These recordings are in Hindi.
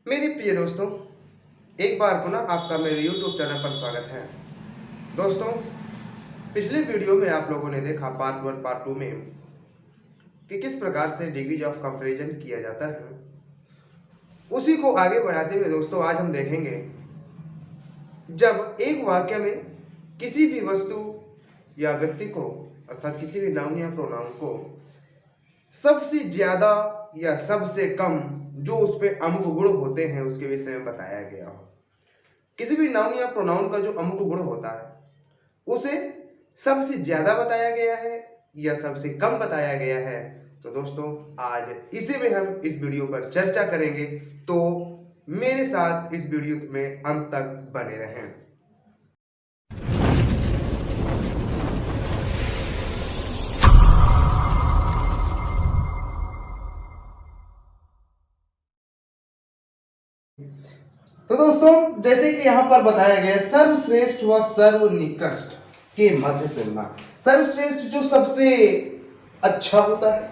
मेरे प्रिय दोस्तों, एक बार पुनः आपका मेरे YouTube चैनल पर स्वागत है। दोस्तों, पिछले वीडियो में आप लोगों ने देखा पार्ट 1 पार्ट 2 में कि किस प्रकार से डिग्रीज ऑफ कंपैरिजन किया जाता है। उसी को आगे बढ़ाते हुए दोस्तों आज हम देखेंगे जब एक वाक्य में किसी भी वस्तु या व्यक्ति को अर्थात किसी भी नाउन या प्रोनाउन को सबसे ज्यादा या सबसे कम जो उस पे अमुक गुण होते हैं उसके विषय में बताया गया हो। किसी भी नाउन या प्रोनाउन का जो अमुक गुण होता है उसे सबसे ज्यादा बताया गया है या सबसे कम बताया गया है। तो दोस्तों आज इसी में हम इस वीडियो पर चर्चा करेंगे, तो मेरे साथ इस वीडियो में अंत तक बने रहें। तो दोस्तों जैसे कि यहाँ पर बताया गया सर्वश्रेष्ठ व सर्वनिकृष्ट के मध्य तुलना। सर्वश्रेष्ठ जो सबसे अच्छा होता है,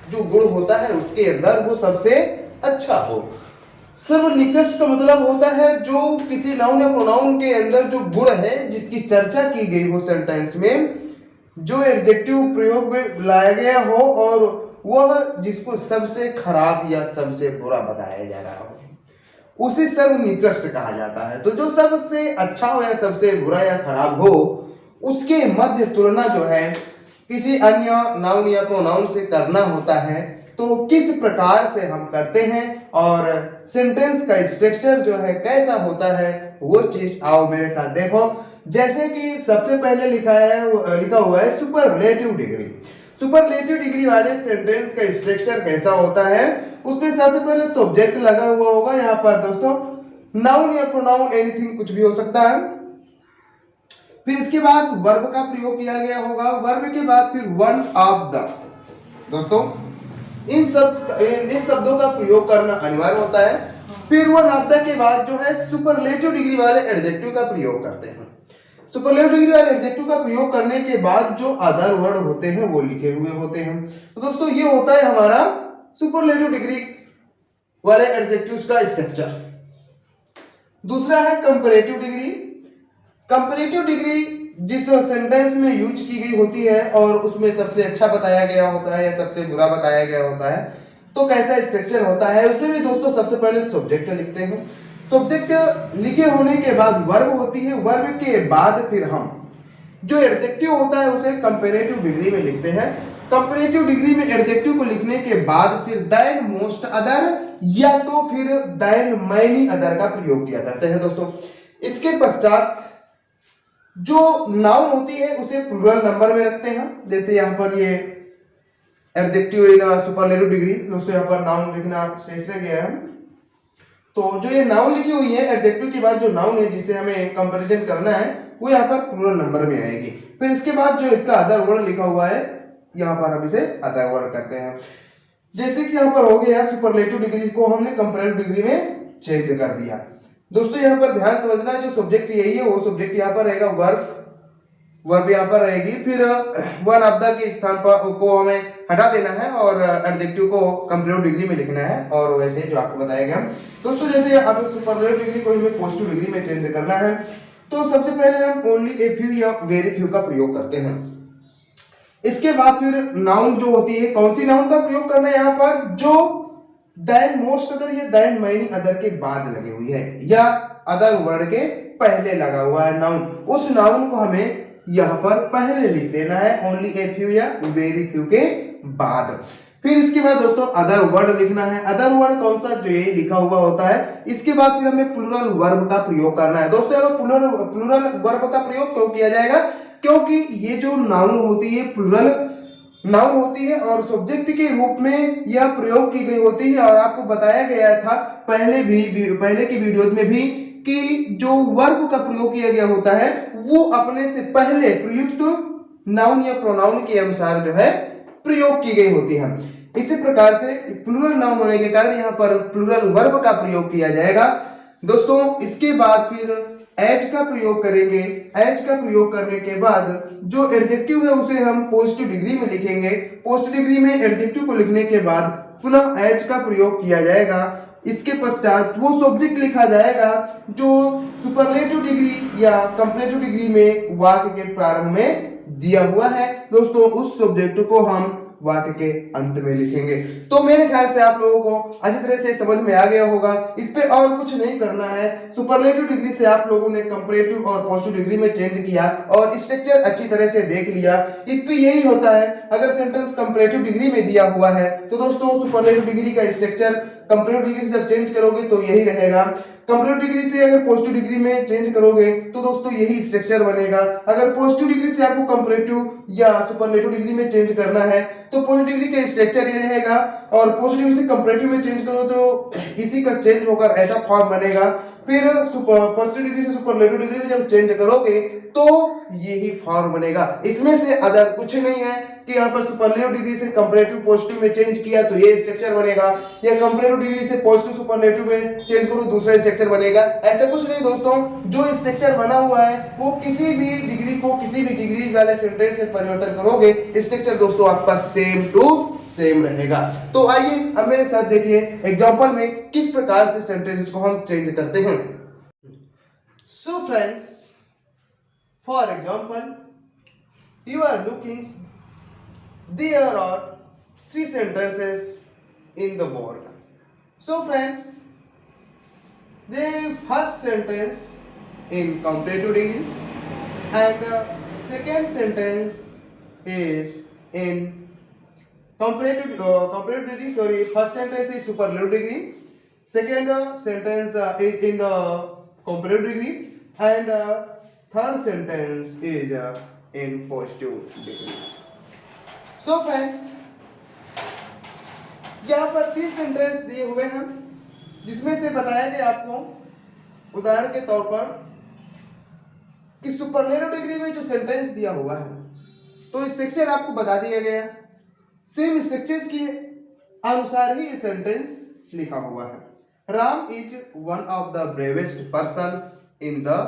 जो गुण होता है उसके अंदर वो सबसे अच्छा हो। सर्वनिकृष्ट का मतलब होता है जो किसी नाउन या प्रोनाउन के अंदर जो गुण है जिसकी चर्चा की गई हो सेंटेंस में, जो एडजेक्टिव प्रयोग में लाया गया हो और वह जिसको सबसे खराब या सबसे बुरा बताया जा रहा हो, उसे सर्वनिकृष्ट कहा जाता है। तो जो सबसे अच्छा हो या सबसे बुरा या खराब हो उसके मध्य तुलना जो है किसी अन्य नाउन या प्रोनाउन से करना होता है। तो किस प्रकार से हम करते हैं और सेंटेंस का स्ट्रक्चर जो है कैसा होता है वो चीज आओ मेरे साथ देखो। जैसे कि सबसे पहले लिखा हुआ है सुपरलेटिव डिग्री। सुपरलेटिव डिग्री वाले सेंटेंस का स्ट्रक्चर कैसा होता है, उसमें सबसे पहले सब्जेक्ट लगा हुआ होगा। यहाँ पर दोस्तों नाउन या प्रोनाउन एनीथिंग कुछ भी हो सकता है। फिर इसके बाद वर्ब का प्रयोग किया गया होगा। वर्ब के बाद फिर वन ऑफ द। दोस्तों इन शब्दों का प्रयोग करना अनिवार्य होता है। फिर वन ऑफ द के बाद जो है सुपरलेटिव डिग्री वाले एडजेक्टिव का प्रयोग करते हैं। सुपरलेटिव डिग्री वाले एडजेक्टिव का प्रयोग करने के बाद जो अदर वर्ड होते हैं वो लिखे हुए होते हैं। तो दोस्तों ये होता है हमारा सुपरलेटिव डिग्री वाले एडजेक्टिव्स का स्ट्रक्चर। दूसरा है कंपैरेटिव डिग्री। कंपैरेटिव डिग्री जिस सेंटेंस में यूज की गई होती है और उसमें सबसे अच्छा बताया गया होता है या सबसे बुरा बताया गया होता है, तो कैसा स्ट्रक्चर होता है उसमें भी दोस्तों सबसे पहले सब्जेक्ट लिखते हैं। सब्जेक्ट लिखे होने के बाद वर्ब होती है। वर्ब के बाद फिर हम जो एडजेक्टिव होता है उसे कंपैरेटिव डिग्री में लिखते हैं। कंपैरेटिव डिग्री में एडजेक्टिव को लिखने के बाद फिर देन मोस्ट अदर या तो फिर देन मैनी अदर का प्रयोग किया करते हैं। दोस्तों इसके पश्चात जो नाउन होती है उसे प्लूरल नंबर में रखते हैं। जैसे यहाँ पर ये एडजेक्टिव इन सुपरलेटिव डिग्री, दोस्तों यहाँ पर नाउन लिखना शेष रह गया है। तो जो ये नाउन लिखी हुई है एडजेक्टिव के बाद जो नाउन है जिसे हमें कंपैरिजन करना है वो यहाँ पर प्लूरल नंबर में आएगी। फिर इसके बाद जो इसका अदर वर्ड लिखा हुआ है यहाँ पर हम इसे अदर वर्ड करते हैं। जैसे कि यहाँ पर हो गया सुपरलेटिव डिग्री को हमने कंपैरेटिव डिग्री में चेंज कर दिया। दोस्तों यहाँ पर ध्यान समझना है, जो सब्जेक्ट यही है वो सब्जेक्ट यहाँ पर रहेगा, वर्ब यहाँ पर रहेगी। फिर वन ऑफ द के स्थान पर को हमें हटा देना है और एडजेक्टिव को कंपैरेटिव डिग्री में लिखना है और वैसे जो आपको बताया गया। दोस्तों जैसे अब सुपरलेटिव डिग्री को हमें पॉजिटिव डिग्री में चेंज करना है तो सबसे पहले हम ओनली ए फ्यू या वेरी फ्यू का प्रयोग करते हैं। इसके बाद फिर नाउन जो होती है, कौन सी नाउन का प्रयोग करना है यहाँ पर, जो देन मोस्ट अदर या देन मैनी अदर के बाद लगी हुई है या अदर वर्ड के पहले लगा हुआ है नाउन, उस नाउन को हमें यहाँ पर पहले लिख देना है ओनली ए फ्यू या वेरी फ्यू के बाद। फिर इसके बाद दोस्तों अदर वर्ड लिखना है। अदर वर्ड कौन सा, जो ये लिखा हुआ होता है। इसके बाद फिर हमें प्लूरल वर्ब का प्रयोग करना है। दोस्तों यहाँ प्लूरल वर्ब का प्रयोग क्यों किया जाएगा, क्योंकि ये जो नाउन होती है प्लूरल नाउन होती है और सब्जेक्ट के रूप में यह प्रयोग की गई होती है। और आपको बताया गया था पहले की वीडियो में भी कि जो वर्ब का प्रयोग किया गया होता है वो अपने से पहले प्रयुक्त नाउन या प्रोनाउन के अनुसार जो है प्रयोग की गई होती है। इसी प्रकार से प्लूरल नाउन होने के कारण यहाँ पर प्लूरल वर्ब का प्रयोग किया जाएगा। दोस्तों इसके बाद फिर एज का प्रयोग करेंगे। एज का प्रयोग करने के बाद जो एडजेक्टिव है उसे हम पॉजिटिव डिग्री में लिखेंगे। पॉजिटिव डिग्री में एडजेक्टिव को लिखने के बाद पुनः एज का प्रयोग किया जाएगा इसके पश्चात वो सब्जेक्ट लिखा जाएगा जो सुपरलेटिव डिग्री या कंपैरेटिव डिग्री में वाक्य के प्रारंभ में दिया हुआ है। दोस्तों उस सब्जेक्ट को हम वाक्य के अंत में लिखेंगे। तो मेरे ख्याल से आप लोगों को अच्छी तरह से समझ में आ गया होगा। इस पे और कुछ नहीं करना है। सुपरलेटिव डिग्री से आप लोगों ने कंपैरेटिव और पॉजिटिव डिग्री में चेंज किया और स्ट्रक्चर अच्छी तरह से देख लिया। इस पे यही होता है, अगर सेंटेंस कंपैरेटिव डिग्री में दिया हुआ है तो दोस्तों सुपरलेटिव डिग्री का स्ट्रक्चर कंपैरेटिव डिग्री से जब चेंज करोगे तो यही रहेगा। कंपैरेटिव डिग्री से अगर पॉजिटिव डिग्री में चेंज करोगे तो दोस्तों यही स्ट्रक्चर बनेगा। अगर पॉजिटिव डिग्री से आपको कंपैरेटिव या सुपरलेटिव डिग्री में चेंज करना है तो पॉजिटिव डिग्री का स्ट्रक्चर ये रहेगा और पॉजिटिव डिग्री से कंपैरेटिव में चेंज करो तो इसी का चेंज होकर ऐसा फॉर्म बनेगा। फिर पॉजिटिव डिग्री से सुपरलेटिव डिग्री में जब चेंज करोगे तो यही फॉर्म बनेगा। इसमें से अदर कुछ नहीं है कि यहाँ पर सुपरलेटिव डिग्री से कंपैरेटिव पॉजिटिव में चेंज किया तो ये स्ट्रक्चर बनेगा, या कंपैरेटिव डिग्री से पॉजिटिव सुपरलेटिव में चेंज करो दूसरा स्ट्रक्चर बनेगा। ऐसा कुछ नहीं दोस्तों, जो स्ट्रक्चर बना हुआ है वो किसी भी डिग्री को किसी भी डिग्री वाले सेंटेंस से परिवर्तन करोगे, स्ट्रक्चर दोस्तों आपका सेम टू सेम रहेगा। तो आइए अब मेरे साथ देखिए एग्जांपल में किस प्रकार से सेंटेंसेस को हम चेंज करते हैं। So friends, for example you are looking, there are 3 sentences in the board. So friends, the first sentence in comparative degree and the second sentence is in comparative degree. Sorry, first sentence is superlative degree, second sentence is in the comparative degree, and third sentence is in positive degree. So friends, यहाँ पर 3 सेंटेंस दिए हुए हैं जिसमें से बताया गया आपको उदाहरण के तौर पर कि सुपरलेटिव डिग्री में जो सेंटेंस दिया हुआ है तो स्ट्रक्चर आपको बता दिया गया। सेम स्ट्रक्चर्स के अनुसार ही ये सेंटेंस लिखा हुआ है। Ram is one of the bravest persons in the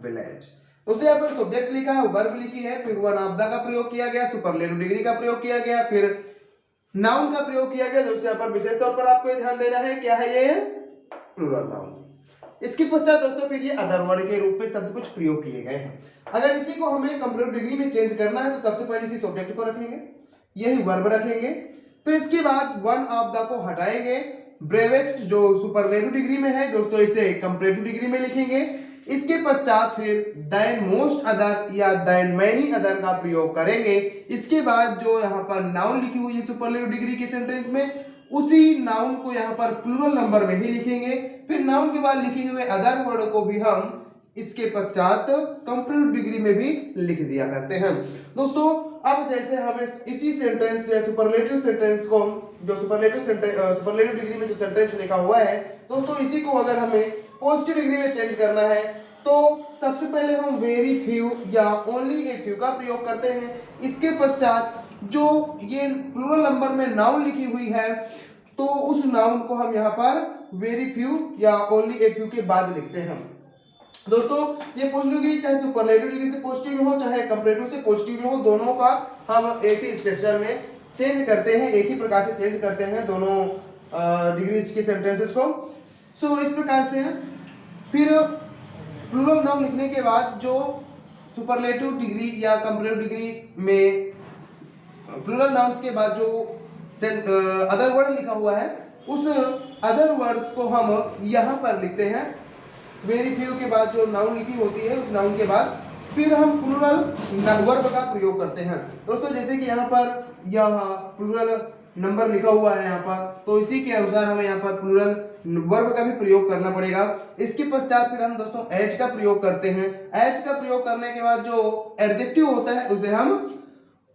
village. उसने यहाँ पर सब्जेक्ट लिखा है, वर्ब लिखी है, फिर वन ऑफ द का प्रयोग किया गया, सुपरलेटिव डिग्री का प्रयोग किया गया, फिर नाउन का प्रयोग किया गया। दोस्तों यहाँ पर विशेष तौर पर आपको ध्यान देना है, क्या है ये? Plural noun. इसके पश्चात दोस्तों फिर ये अदर वर्ड के रूप में सब कुछ प्रयोग किए गए हैं। अगर इसी को हमें कंपैरेटिव डिग्री में चेंज करना है तो सबसे पहले इसी सब्जेक्ट को रखेंगे, यही वर्ब रखेंगे, फिर इसके बाद वन ऑफ द को हटाएंगे, ब्रेवेस्ट जो सुपरलेटिव डिग्री में है दोस्तों इसे कंपैरेटिव डिग्री में लिखेंगे। इसके पश्चात फिर देन मोस्ट अदर या देन मैनी अदर का प्रयोग करेंगे। इसके बाद जो यहाँ पर नाउन लिखी हुई है सुपरलेटिव डिग्री के सेंटेंस में, उसी नाउन को यहाँ पर प्लूरल नंबर में ही लिखेंगे। फिर नाउन के बाद लिखे हुए अदर वर्ड को भी हम इसके पश्चात कंपैरेटिव डिग्री में भी लिख दिया करते हैं। दोस्तों अब जैसे हमें इसी सेंटेंस या सुपरलेटिव सेंटेंस को जो सुपरलेटिव डिग्री में जो सेंटेंस लिखा हुआ है दोस्तों, इसी को अगर हमें पॉजिटिव डिग्री में चेंज करना है तो सबसे पहले हम वेरी फ्यू या ओनली ए फ्यू का प्रयोग करते हैं। इसके पश्चात जो ये प्लूरल नंबर में नाउन लिखी हुई है तो उस नाउन को हम यहाँ पर वेरी फ्यू या ओनली ए फ्यू के बाद लिखते हैं। दोस्तों ये पॉजिटिव डिग्री चाहे सुपरलेटिव डिग्री से पॉजिटिव में हो चाहे कंपैरेटिव से पॉजिटिव में हो, दोनों का हम एक ही स्ट्रक्चर में चेंज करते हैं, एक ही प्रकार से चेंज करते हैं दोनों डिग्रीज के सेंटेंसेस को। सो इस प्रकार से फिर प्लूरल नाउन लिखने के बाद जो सुपरलेटिव डिग्री या कंपैरेटिव डिग्री में प्लूरल नाउन्स के बाद जो अदर वर्ड लिखा हुआ है उस अदर वर्ड्स को हम यहाँ पर लिखते हैं। वेरी फ्यू के बाद जो नाउन लिखी होती है उस नाउन के बाद फिर हम प्लूरल वर्ब का प्रयोग करते हैं। दोस्तों जैसे कि यहाँ पर यह प्लूरल नंबर लिखा हुआ है यहाँ पर, तो इसी के अनुसार हमें यहाँ पर प्लूरल वर्ब का भी प्रयोग करना पड़ेगा। इसके पश्चात फिर हम दोस्तों एज का प्रयोग करते हैं। एज का प्रयोग करने के बाद जो एडजेक्टिव होता है उसे हम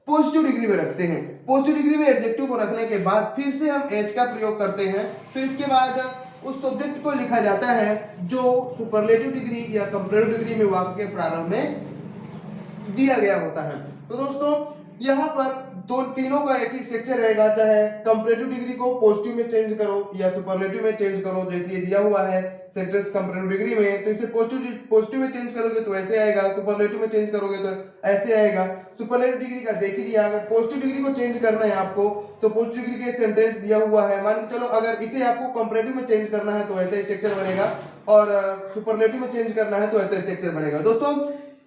पॉजिटिव डिग्री में रखते हैं। पॉजिटिव डिग्री में एडजेक्टिव को रखने के बाद फिर से हम एज का प्रयोग करते हैं। फिर इसके बाद उस सब्जेक्ट को लिखा जाता है जो सुपरलेटिव डिग्री या कंपैरेटिव डिग्री में वाक्य के प्रारंभ में दिया गया होता है। तो दोस्तों यहाँ पर दो तीनों का एक ही स्ट्रक्चर रहेगा, चाहे कंपैरेटिव डिग्री को पॉजिटिव में चेंज करो या सुपरलेटिव में चेंज करो, जैसे ये दिया हुआ है सेंटेंस कंपैरेटिव डिग्री में, तो इसे पॉजिटिव में चेंज करोगे तो ऐसे आएगा, सुपरलेटिव में चेंज करोगे तो ऐसे आएगा। सुपरलेटिव डिग्री का देख ही लिया, अगर पॉजिटिव डिग्री को चेंज करना है आपको तो पॉजिटिव डिग्री के सेंटेंस दिया हुआ है, मान के चलो अगर इसे आपको कंपैरेटिव में चेंज करना है तो ऐसा स्ट्रक्चर बनेगा, और सुपरलेटिव में चेंज करना है तो ऐसा स्ट्रक्चर बनेगा। दोस्तों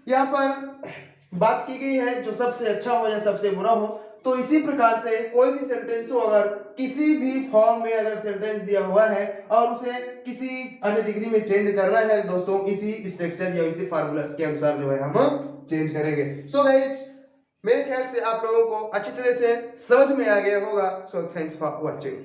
यहाँ पर बात की गई है जो सबसे अच्छा हो या सबसे बुरा हो, तो इसी प्रकार से कोई भी सेंटेंस हो, अगर किसी भी फॉर्म में अगर सेंटेंस दिया हुआ है और उसे किसी अन्य डिग्री में चेंज करना है दोस्तों, इसी स्ट्रक्चर या इसी फार्मूलास के अनुसार जो है हम चेंज करेंगे। सो गाइस, मेरे ख्याल से आप लोगों को अच्छी तरह से समझ में आ गया होगा। So thanks for watching.